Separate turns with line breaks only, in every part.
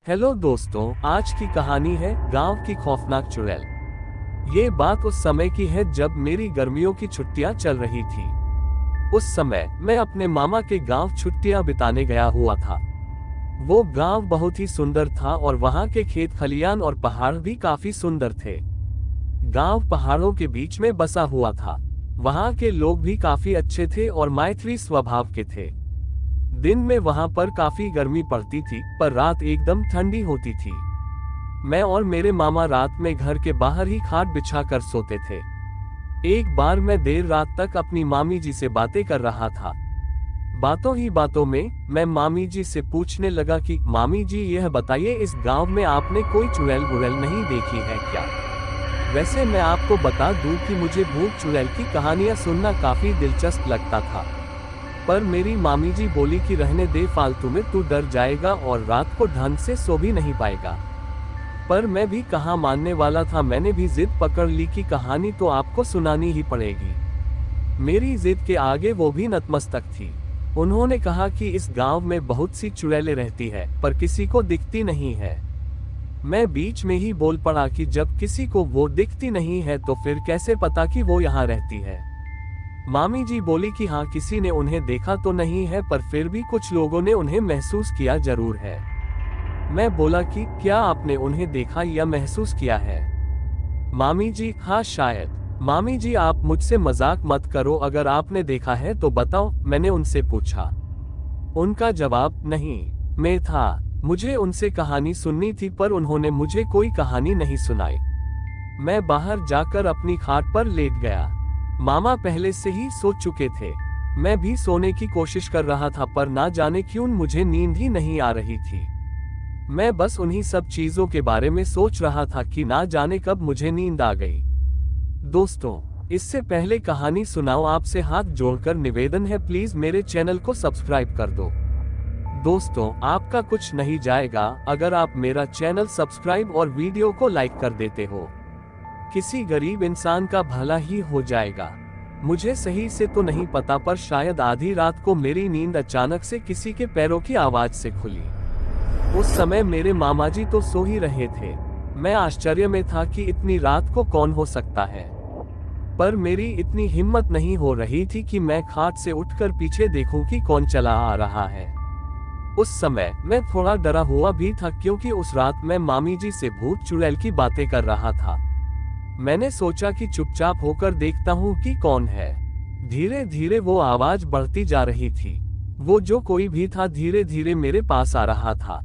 Hello दोस्तों, आज की कहानी है गांव की खौफनाक चुड़ैल। ये बात उस समय की है जब मेरी गर्मियों की छुट्टियां चल रही थी। उस समय मैं अपने मामा के गांव छुट्टियां बिताने गया हुआ था। वो गांव बहुत ही सुंदर था और वहां के खेत खलियान और पहाड़ भी काफी सुंदर थे। गांव पहाड़ों के बीच में बसा हुआ था। वहां के लोग भी काफी अच्छे थे और मैत्री स्वभाव के थे। दिन में वहां पर काफी गर्मी पड़ती थी, पर रात एकदम ठंडी होती थी। मैं और मेरे मामा रात में घर के बाहर ही खाट बिछा कर सोते थे। एक बार मैं देर रात तक अपनी मामी जी से बातें कर रहा था। बातों ही बातों में मैं मामी जी से पूछने लगा कि मामी जी, यह बताइए, इस गांव में आपने कोई चुड़ैल बुड़ैल नहीं देखी है क्या? वैसे मैं आपको बता दूं कि मुझे भूत चुड़ैल की कहानियां सुनना काफी दिलचस्प लगता था। पर मेरी मामी जी बोली कि रहने दे, फालतू में तू डर जाएगा और रात को ढंग से सो भी नहीं पाएगा। पर मैं भी कहाँ मानने वाला था। मैंने भी जिद पकड़ ली कि कहानी तो आपको सुनानी ही पड़ेगी। मेरी जिद के आगे वो भी नतमस्तक थी। उन्होंने कहा कि इस गांव में बहुत सी चुड़ैलें रहती है, पर किसी को दिखती नहीं है। मैं बीच में ही बोल पड़ा कि जब किसी को वो दिखती नहीं है तो फिर कैसे पता कि वो यहाँ रहती है? मामी जी बोली कि हाँ, किसी ने उन्हें देखा तो नहीं है, पर फिर भी कुछ लोगों ने उन्हें महसूस किया जरूर है। मैं बोला कि क्या आपने उन्हें देखा या महसूस किया है? मामी जी, हाँ शायद। मामी जी, आप मुझसे मजाक मत करो, अगर आपने देखा है तो बताओ, मैंने उनसे पूछा। उनका जवाब नहीं मैं था। मुझे उनसे कहानी सुननी थी, पर उन्होंने मुझे कोई कहानी नहीं सुनाई। मैं बाहर जाकर अपनी खाट पर लेट गया। मामा पहले से ही सो चुके थे। मैं भी सोने की कोशिश कर रहा था, पर ना जाने क्यों मुझे नींद ही नहीं आ रही थी। मैं बस उन्हीं सब चीजों के बारे में सोच रहा था कि ना जाने कब मुझे नींद आ गई। दोस्तों, इससे पहले कहानी सुनाओ, आपसे हाथ जोड़कर निवेदन है, प्लीज मेरे चैनल को सब्सक्राइब कर दो। दोस्तों, आपका कुछ नहीं जाएगा अगर आप मेरा चैनल सब्सक्राइब और वीडियो को लाइक कर देते हो। किसी गरीब इंसान का भला ही हो जाएगा। मुझे सही से तो नहीं पता, पर शायद आधी रात को मेरी नींद अचानक से किसी के पैरों की आवाज से खुली। उस समय मेरे मामा जी तो सो ही रहे थे। मैं आश्चर्य में था कि इतनी रात को कौन हो सकता है, पर मेरी इतनी हिम्मत नहीं हो रही थी कि मैं खाट से उठकर पीछे देखूं कि कौन चला आ रहा है। उस समय मैं थोड़ा डरा हुआ भी था, क्योंकि उस रात मैं मामी जी से भूत चुड़ैल की बातें कर रहा था। मैंने सोचा कि चुपचाप होकर देखता हूँ कि कौन है। धीरे धीरे वो आवाज बढ़ती जा रही थी। वो जो कोई भी था धीरे धीरे मेरे पास आ रहा था।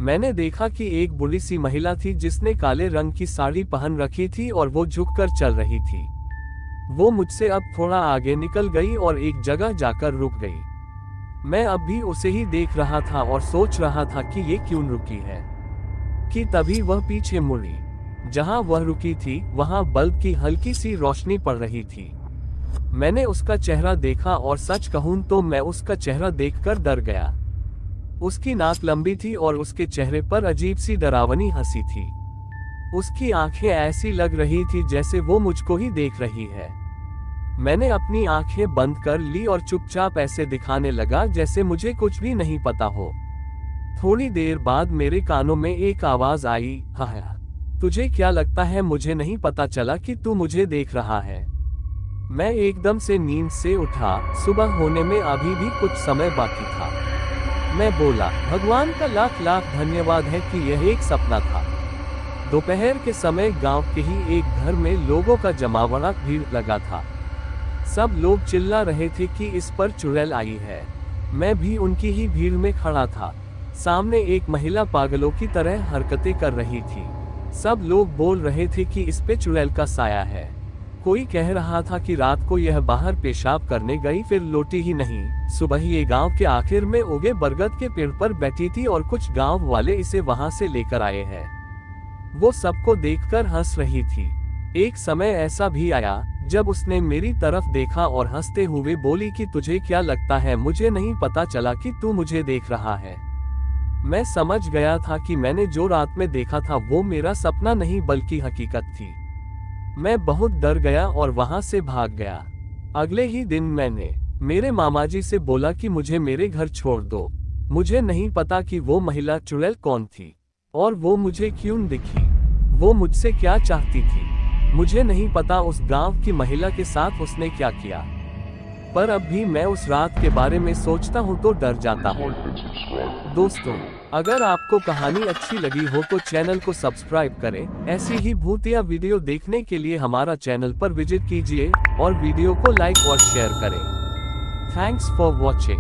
मैंने देखा कि एक बूढ़ी सी महिला थी जिसने काले रंग की साड़ी पहन रखी थी और वो झुककर चल रही थी। वो मुझसे अब थोड़ा आगे निकल गई और एक जगह जाकर रुक गई। मैं अब भी उसे ही देख रहा था और सोच रहा था कि ये क्यों रुकी है। कि तभी वह पीछे मुड़ी। जहां वह रुकी थी वहां बल्ब की हल्की सी रोशनी पड़ रही थी। मैंने उसका चेहरा देखा और सच कहूं तो मैं उसका चेहरा देखकर डर गया। उसकी नाक लंबी थी और उसके चेहरे पर अजीब सी डरावनी हंसी थी। उसकी आंखें ऐसी लग रही थी जैसे वो मुझको ही देख रही है। मैंने अपनी आंखें बंद कर ली और चुपचाप ऐसे दिखाने लगा जैसे मुझे कुछ भी नहीं पता हो। थोड़ी देर बाद मेरे कानों में एक आवाज आई, हाँ, तुझे क्या लगता है मुझे नहीं पता चला कि तू मुझे देख रहा है? मैं एकदम से नींद से उठा। सुबह होने में अभी भी कुछ समय बाकी था। मैं बोला, भगवान का लाख लाख धन्यवाद है कि यह एक सपना था। दोपहर के समय गांव के ही एक घर में लोगों का जमावड़ा भीड़ लगा था। सब लोग चिल्ला रहे थे कि इस पर चुड़ैल आई है। मैं भी उनकी ही भीड़ में खड़ा था। सामने एक महिला पागलों की तरह हरकतें कर रही थी। सब लोग बोल रहे थे कि इस पे चुड़ैल का साया है। कोई कह रहा था कि रात को यह बाहर पेशाब करने गई, फिर लौटी ही नहीं। सुबह ये गांव के आखिर में उगे बरगद के पेड़ पर बैठी थी और कुछ गांव वाले इसे वहां से लेकर आए हैं। वो सबको देखकर हंस रही थी। एक समय ऐसा भी आया जब उसने मेरी तरफ देखा और हंसते हुए बोली कि तुझे क्या लगता है मुझे नहीं पता चला कि तू मुझे देख रहा है? मैं समझ गया था कि मैंने जो रात में देखा था वो मेरा सपना नहीं बल्कि हकीकत थी। मैं बहुत डर गया और वहां से भाग गया। अगले ही दिन मैंने मेरे मामाजी से बोला कि मुझे मेरे घर छोड़ दो। मुझे नहीं पता कि वो महिला चुड़ैल कौन थी और वो मुझे क्यों दिखी। वो मुझसे क्या चाहती थी। मुझे नहीं पता उस गांव की महिला के साथ उसने क्या किया, पर अब भी मैं उस रात के बारे में सोचता हूँ तो डर जाता हूँ। दोस्तों, अगर आपको कहानी अच्छी लगी हो तो चैनल को सब्सक्राइब करें। ऐसी ही भूतिया वीडियो देखने के लिए हमारा चैनल पर विजिट कीजिए और वीडियो को लाइक और शेयर करें। Thanks for watching.